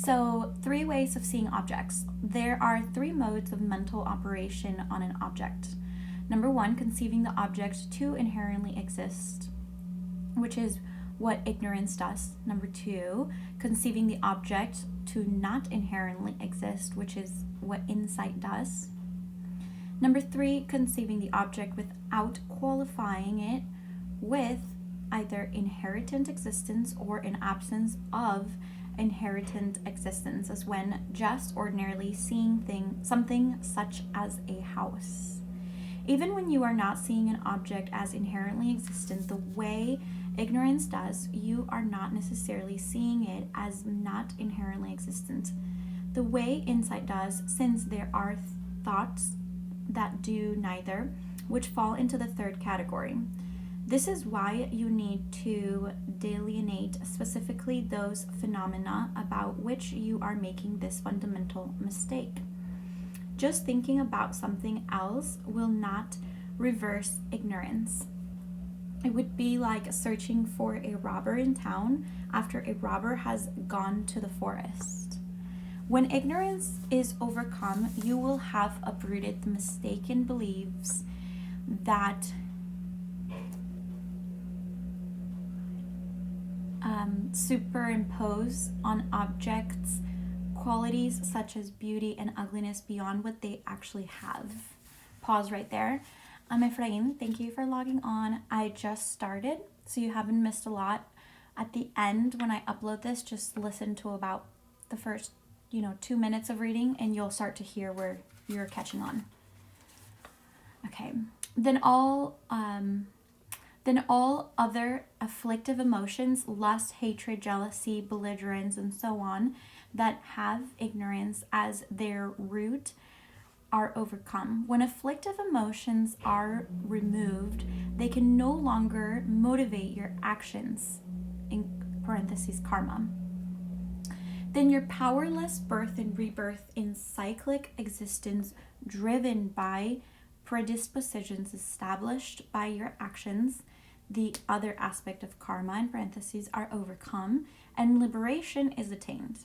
So 3 ways of seeing objects. There are 3 modes of mental operation on an object. Number 1, conceiving the object to inherently exist, which is what ignorance does. Number 2, conceiving the object to not inherently exist, which is what insight does. Number 3, conceiving the object without qualifying it with either inherent existence or an absence of inherent existence, as when just ordinarily seeing something such as a house. Even when you are not seeing an object as inherently existent the way ignorance does, you are not necessarily seeing it as not inherently existent the way insight does, since there are thoughts that do neither, which fall into the 3rd category. This is why you need to delineate specifically those phenomena about which you are making this fundamental mistake. Just thinking about something else will not reverse ignorance. It would be like searching for a robber in town after a robber has gone to the forest. When ignorance is overcome, you will have uprooted the mistaken beliefs that superimpose on objects qualities such as beauty and ugliness beyond what they actually have. Pause right there. Efrain, thank you for logging on. I just started, so you haven't missed a lot. At the end, when I upload this, just listen to about the first 2 minutes of reading, and you'll start to hear where you're catching on. Okay. Then all other afflictive emotions, lust, hatred, jealousy, belligerence, and so on, that have ignorance as their root, are overcome. When afflictive emotions are removed, they can no longer motivate your actions, in parentheses, karma. Then your powerless birth and rebirth in cyclic existence, driven by predispositions established by your actions, the other aspect of karma, in parentheses, are overcome, and liberation is attained.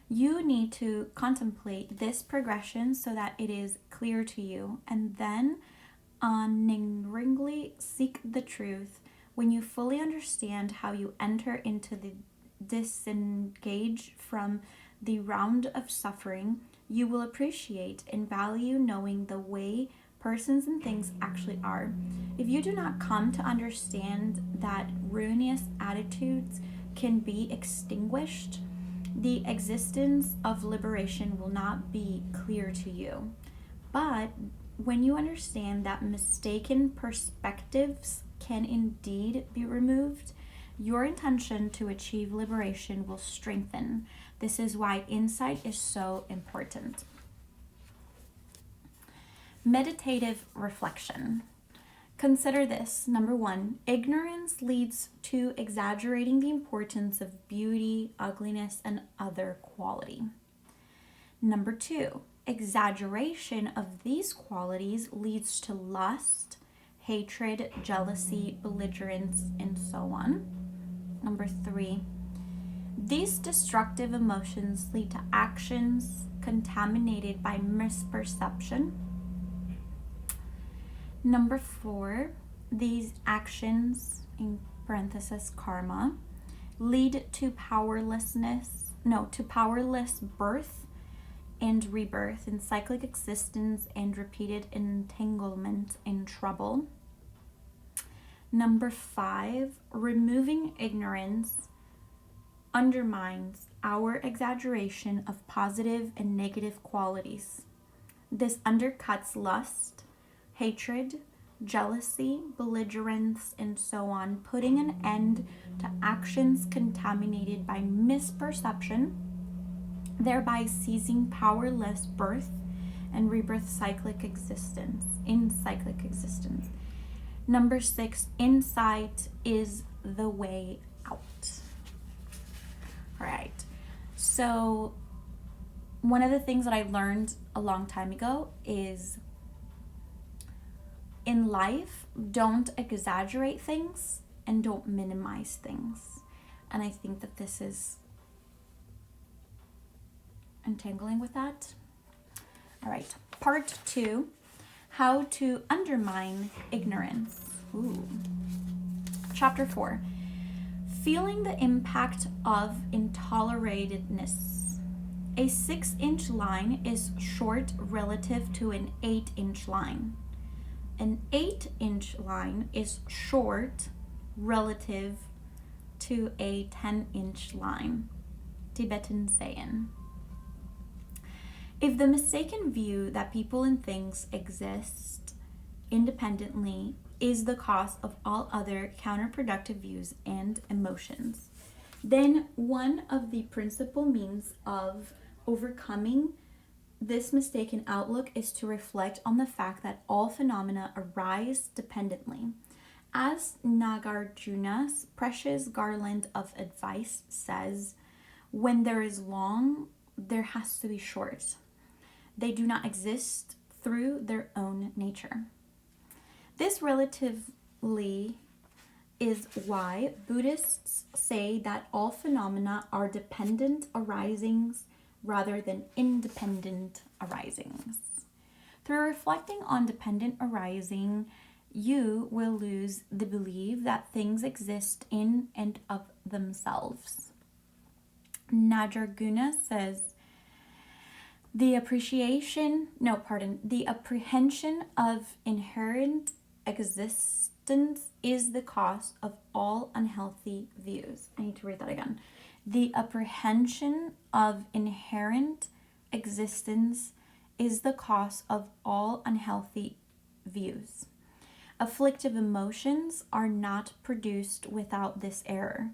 You need to contemplate this progression so that it is clear to you, and then unwavering seek the truth. When you fully understand how you enter into the disengage from the round of suffering, you will appreciate and value knowing the way persons and things actually are. If you do not come to understand that ruinous attitudes can be extinguished, the existence of liberation will not be clear to you. But when you understand that mistaken perspectives can indeed be removed, your intention to achieve liberation will strengthen. This is why insight is so important. Meditative reflection. Consider this. Number 1, ignorance leads to exaggerating the importance of beauty, ugliness, and other quality. Number 2, exaggeration of these qualities leads to lust, hatred, jealousy, belligerence, and so on. Number 3, these destructive emotions lead to actions contaminated by misperception. Number 4, these actions, in parenthesis karma, lead to powerless birth and rebirth in cyclic existence and repeated entanglement in trouble. Number 5, removing ignorance undermines our exaggeration of positive and negative qualities. This undercuts lust, hatred, jealousy, belligerence, and so on, putting an end to actions contaminated by misperception, thereby seizing powerless birth and rebirth in cyclic existence. Number 6, insight is the way out. All right. So one of the things that I learned a long time ago is in life, don't exaggerate things and don't minimize things. And I think that this is entangling with that. All right, part 2, how to undermine ignorance. Ooh. Chapter 4, feeling the impact of intoleratedness. A 6-inch line is short relative to an 8-inch line. An 8-inch line is short relative to a 10-inch line. Tibetan saying. If the mistaken view that people and things exist independently is the cause of all other counterproductive views and emotions, then one of the principal means of overcoming this mistaken outlook is to reflect on the fact that all phenomena arise dependently. As Nagarjuna's precious garland of advice says, when there is long, there has to be short. They do not exist through their own nature. This relatively is why Buddhists say that all phenomena are dependent arisings rather than independent arisings. Through reflecting on dependent arising, you will lose the belief that things exist in and of themselves. Nagarjuna says, the apprehension of inherent existence is the cause of all unhealthy views. I need to read that again. The apprehension of inherent existence is the cause of all unhealthy views. Afflictive emotions are not produced without this error.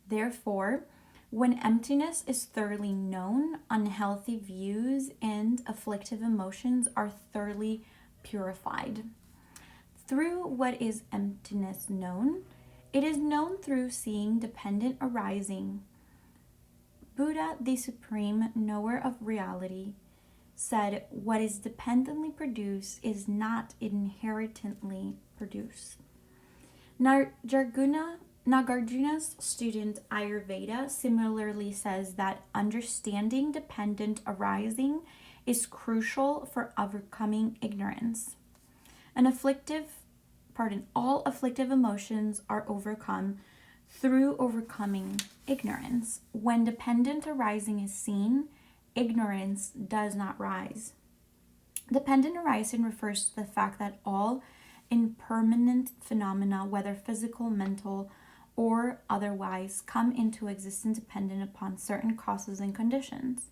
Therefore, when emptiness is thoroughly known, unhealthy views and afflictive emotions are thoroughly purified. Through what is emptiness known, it is known through seeing dependent arising. Buddha, the supreme knower of reality, said, what is dependently produced is not inherently produced. Nagarjuna's student Ayurveda similarly says that understanding dependent arising is crucial for overcoming ignorance. All afflictive emotions are overcome through overcoming ignorance. When dependent arising is seen, ignorance does not rise. Dependent arising refers to the fact that all impermanent phenomena, whether physical, mental, or otherwise, come into existence dependent upon certain causes and conditions.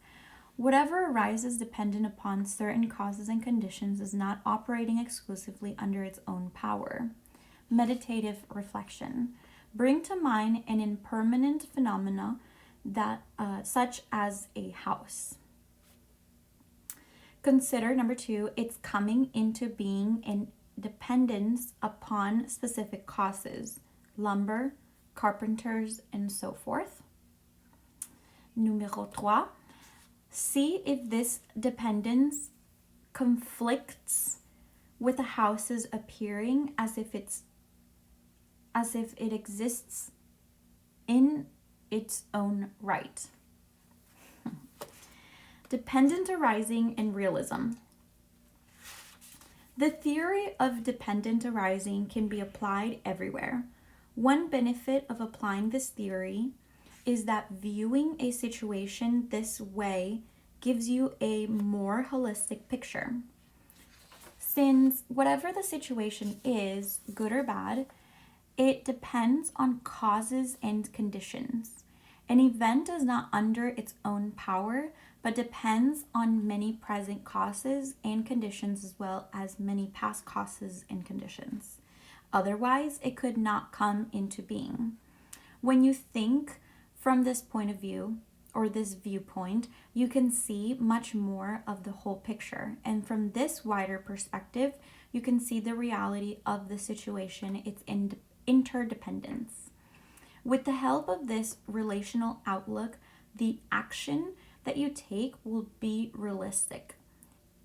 Whatever arises dependent upon certain causes and conditions is not operating exclusively under its own power. Meditative reflection. Bring to mind an impermanent phenomena that such as a house. Consider, number 2, its coming into being in dependence upon specific causes, lumber, carpenters, and so forth. Numéro 3. See if this dependence conflicts with the house's appearing as if it exists in its own right. Dependent arising and realism. The theory of dependent arising can be applied everywhere. One benefit of applying this theory is that viewing a situation this way gives you a more holistic picture. Since whatever the situation is, good or bad, it depends on causes and conditions. An event is not under its own power, but depends on many present causes and conditions as well as many past causes and conditions. Otherwise, it could not come into being. When you think from this point of view, or this viewpoint, you can see much more of the whole picture. And from this wider perspective, you can see the reality of the situation, its interdependence. With the help of this relational outlook, the action that you take will be realistic.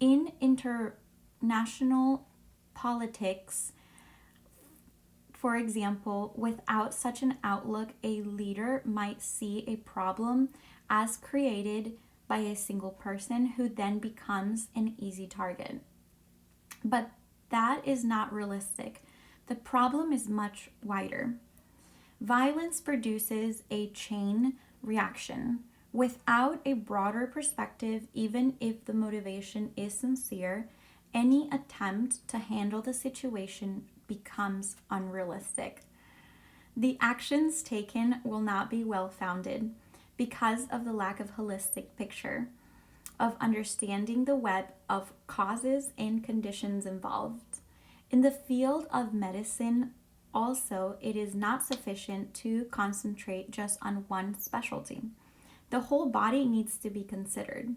In international politics, for example, without such an outlook, a leader might see a problem as created by a single person who then becomes an easy target. But that is not realistic. The problem is much wider. Violence produces a chain reaction. Without a broader perspective, even if the motivation is sincere, any attempt to handle the situation becomes unrealistic. The actions taken will not be well founded because of the lack of holistic picture of understanding the web of causes and conditions involved. In the field of medicine, also, it is not sufficient to concentrate just on one specialty. The whole body needs to be considered.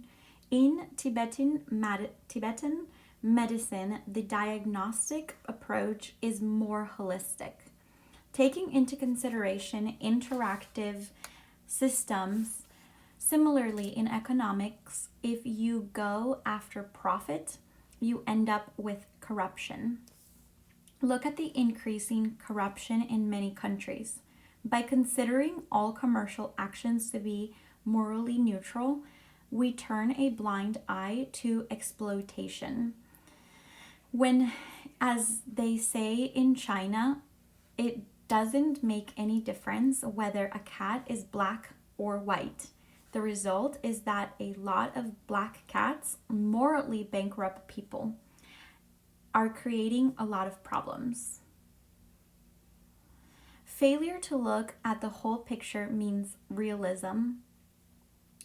In Tibetan medicine, the diagnostic approach is more holistic, taking into consideration interactive systems. Similarly, in economics, if you go after profit, you end up with corruption. Look at the increasing corruption in many countries. By considering all commercial actions to be morally neutral, we turn a blind eye to exploitation. When, as they say in China, it doesn't make any difference whether a cat is black or white. The result is that a lot of black cats, morally bankrupt people, are creating a lot of problems. Failure to look at the whole picture means realism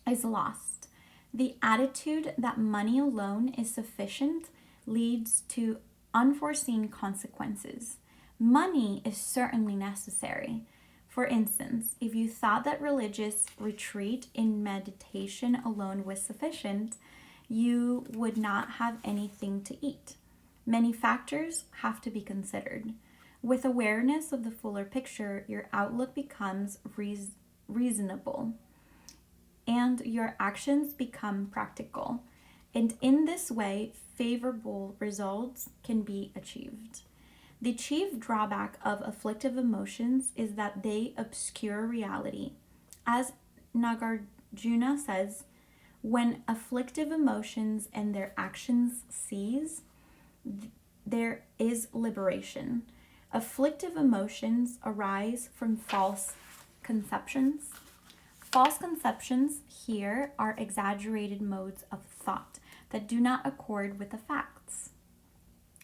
is lost. The attitude that money alone is sufficient leads to unforeseen consequences. Money is certainly necessary. For instance, if you thought that religious retreat in meditation alone was sufficient, you would not have anything to eat. Many factors have to be considered. With awareness of the fuller picture, your outlook becomes reasonable and your actions become practical. And in this way, favorable results can be achieved. The chief drawback of afflictive emotions is that they obscure reality. As Nagarjuna says, when afflictive emotions and their actions cease, there is liberation. Afflictive emotions arise from false conceptions. False conceptions here are exaggerated modes of thought that do not accord with the facts.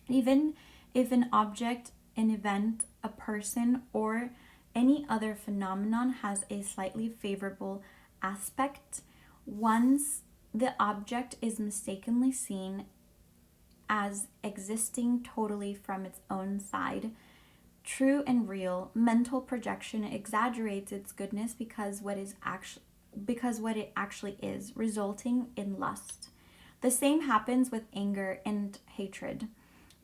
Even if an object, an event, a person, or any other phenomenon has a slightly favorable aspect, once the object is mistakenly seen as existing totally from its own side, true and real, mental projection exaggerates its goodness because what it actually is, resulting in lust. The same happens with anger and hatred.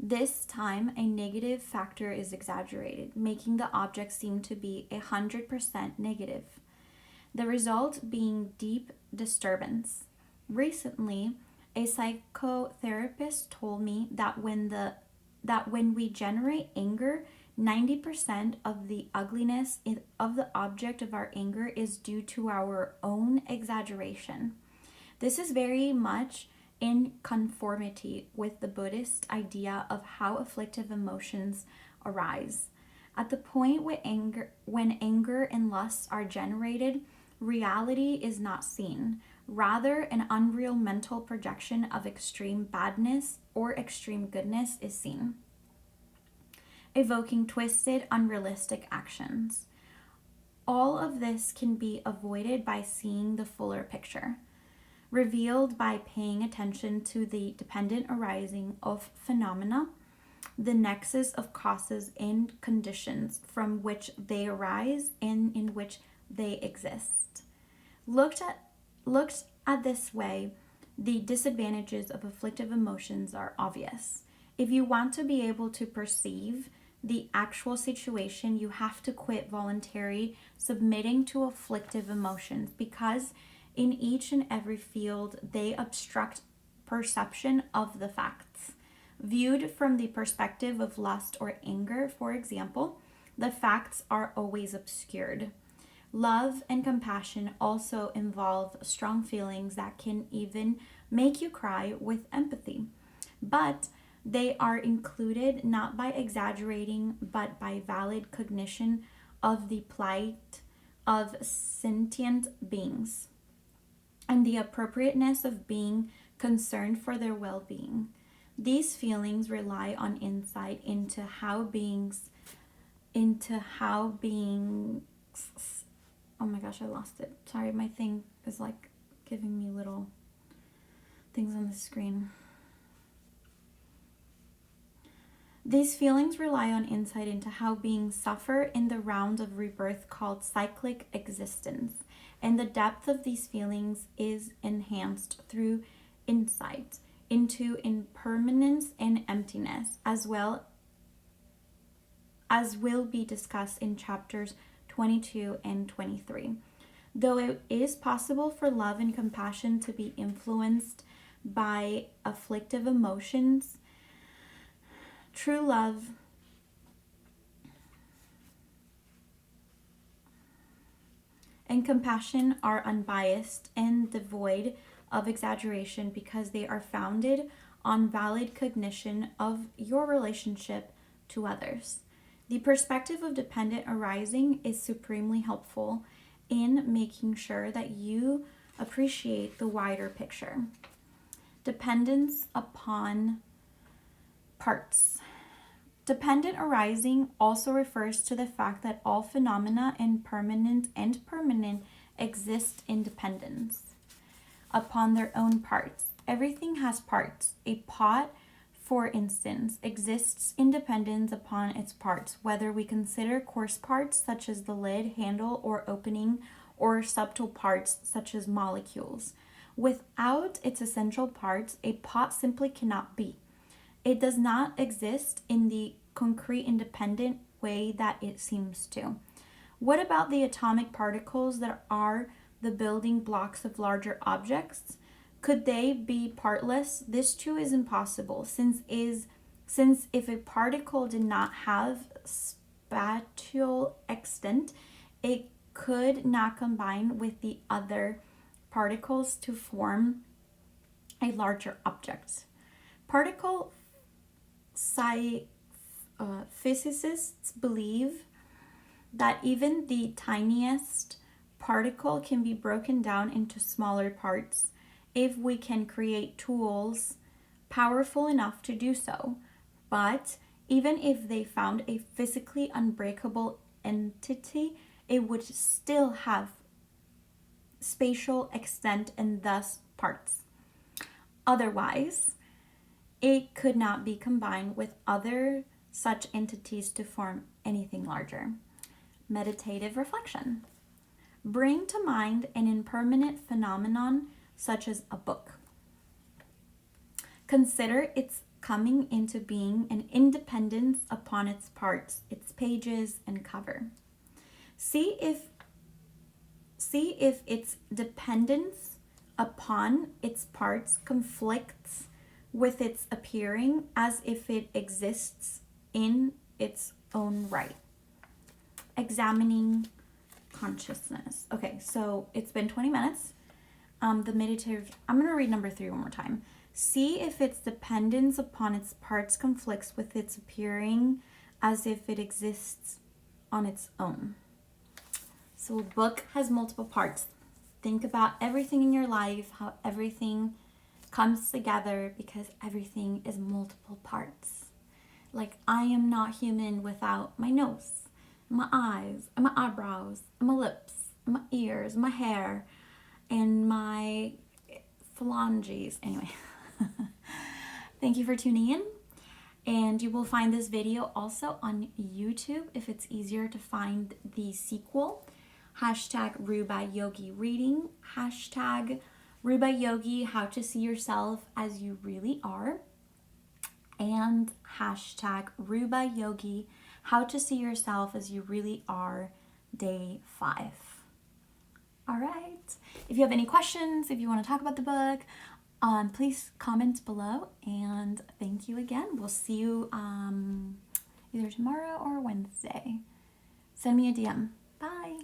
This time, a negative factor is exaggerated, making the object seem to be 100% negative. The result being deep disturbance. Recently, a psychotherapist told me that when we generate anger, 90% of the ugliness of the object of our anger is due to our own exaggeration. This is very much in conformity with the Buddhist idea of how afflictive emotions arise. At the point when anger and lust are generated, reality is not seen. Rather, an unreal mental projection of extreme badness or extreme goodness is seen, evoking twisted, unrealistic actions. All of this can be avoided by seeing the fuller picture, revealed by paying attention to the dependent arising of phenomena, the nexus of causes and conditions from which they arise and in which they exist. Looked at this way, the disadvantages of afflictive emotions are obvious. If you want to be able to perceive the actual situation, you have to quit voluntary submitting to afflictive emotions, because in each and every field they obstruct perception of the facts. Viewed from the perspective of lust or anger, for example, the facts are always obscured. Love and compassion also involve strong feelings that can even make you cry with empathy. But they are included not by exaggerating, but by valid cognition of the plight of sentient beings and the appropriateness of being concerned for their well being. These feelings rely on insight into how beings, oh my gosh, I lost it. Sorry, my thing is like giving me little things on the screen. These feelings rely on insight into how beings suffer in the round of rebirth called cyclic existence, and the depth of these feelings is enhanced through insight into impermanence and emptiness, as well as will be discussed in chapters 22 and 23. Though it is possible for love and compassion to be influenced by afflictive emotions, true love and compassion are unbiased and devoid of exaggeration because they are founded on valid cognition of your relationship to others. The perspective of dependent arising is supremely helpful in making sure that you appreciate the wider picture. Dependence upon parts. Dependent arising also refers to the fact that all phenomena impermanent and permanent exist in dependence upon their own parts. Everything has parts. A pot, for instance, exists in dependence upon its parts, whether we consider coarse parts such as the lid, handle, or opening, or subtle parts such as molecules. Without its essential parts, a pot simply cannot be. It does not exist in the concrete independent way that it seems to. What about the atomic particles that are the building blocks of larger objects? Could they be partless? This too is impossible, since if a particle did not have spatial extent, it could not combine with the other particles to form a larger object. Particle physicists believe that even the tiniest particle can be broken down into smaller parts if we can create tools powerful enough to do so. But even if they found a physically unbreakable entity, it would still have spatial extent and thus parts. Otherwise, it could not be combined with other such entities to form anything larger. Meditative reflection. Bring to mind an impermanent phenomenon such as a book. Consider its coming into being and independence upon its parts, its pages and cover. See if its dependence upon its parts conflicts with its appearing as if it exists in its own right. Examining consciousness. Okay, so it's been 20 minutes. The meditative, I'm going to read number 3 one more time. See if its dependence upon its parts conflicts with its appearing as if it exists on its own. So a book has multiple parts. Think about everything in your life, how everything comes together because everything is multiple parts. Like, I am not human without my nose, my eyes, and my eyebrows, and my lips, and my ears, my hair, and my phalanges. Anyway, thank you for tuning in. And you will find this video also on YouTube if it's easier to find the sequel. Hashtag Ruba Yogi Reading. Hashtag Ruba Yogi, how to see yourself as you really are. And hashtag Ruba Yogi, how to see yourself as you really are, Day 5. All right. If you have any questions, if you want to talk about the book, please comment below. And thank you again. We'll see you either tomorrow or Wednesday. Send me a DM. Bye.